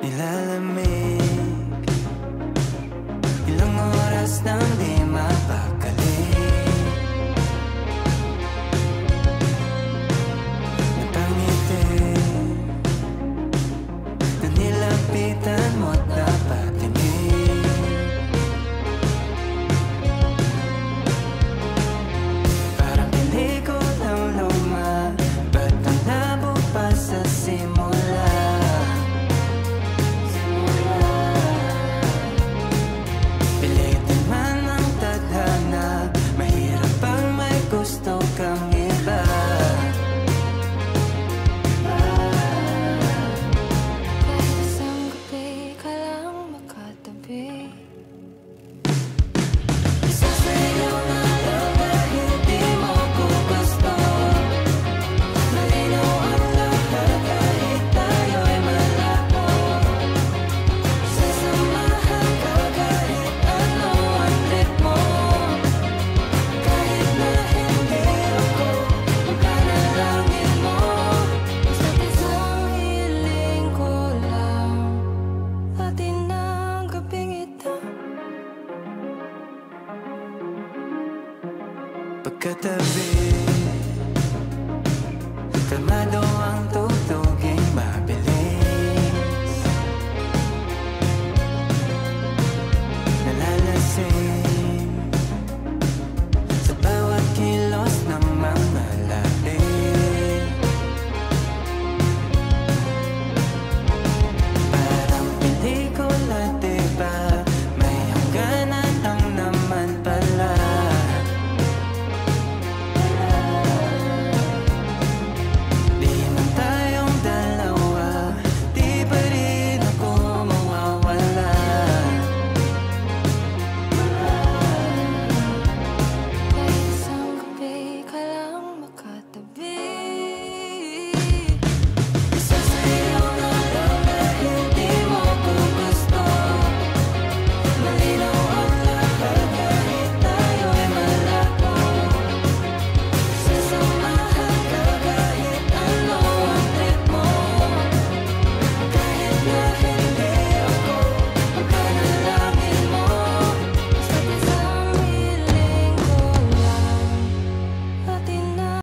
nilalamig. Ilang oras nang di mapakali. Napangiti na nilapitan mo't napatinig. Parang pelikulang luma, ba't ang labo pa sa simula? Pilitin man ang tadhana, mahirap pang may gusto kang iba. Kahit isang gabi ka lang makatabi, Isasayaw na lang dahil di mo ko gusto. Malinaw ang lahat kahit tayo'y malabo. Sasamahan ka kahit ano ang ritmo. Kahit na hindi ako ang panalangin mo. basta't isang hiling ko lang, atin ang gabing ito. Pagkatabi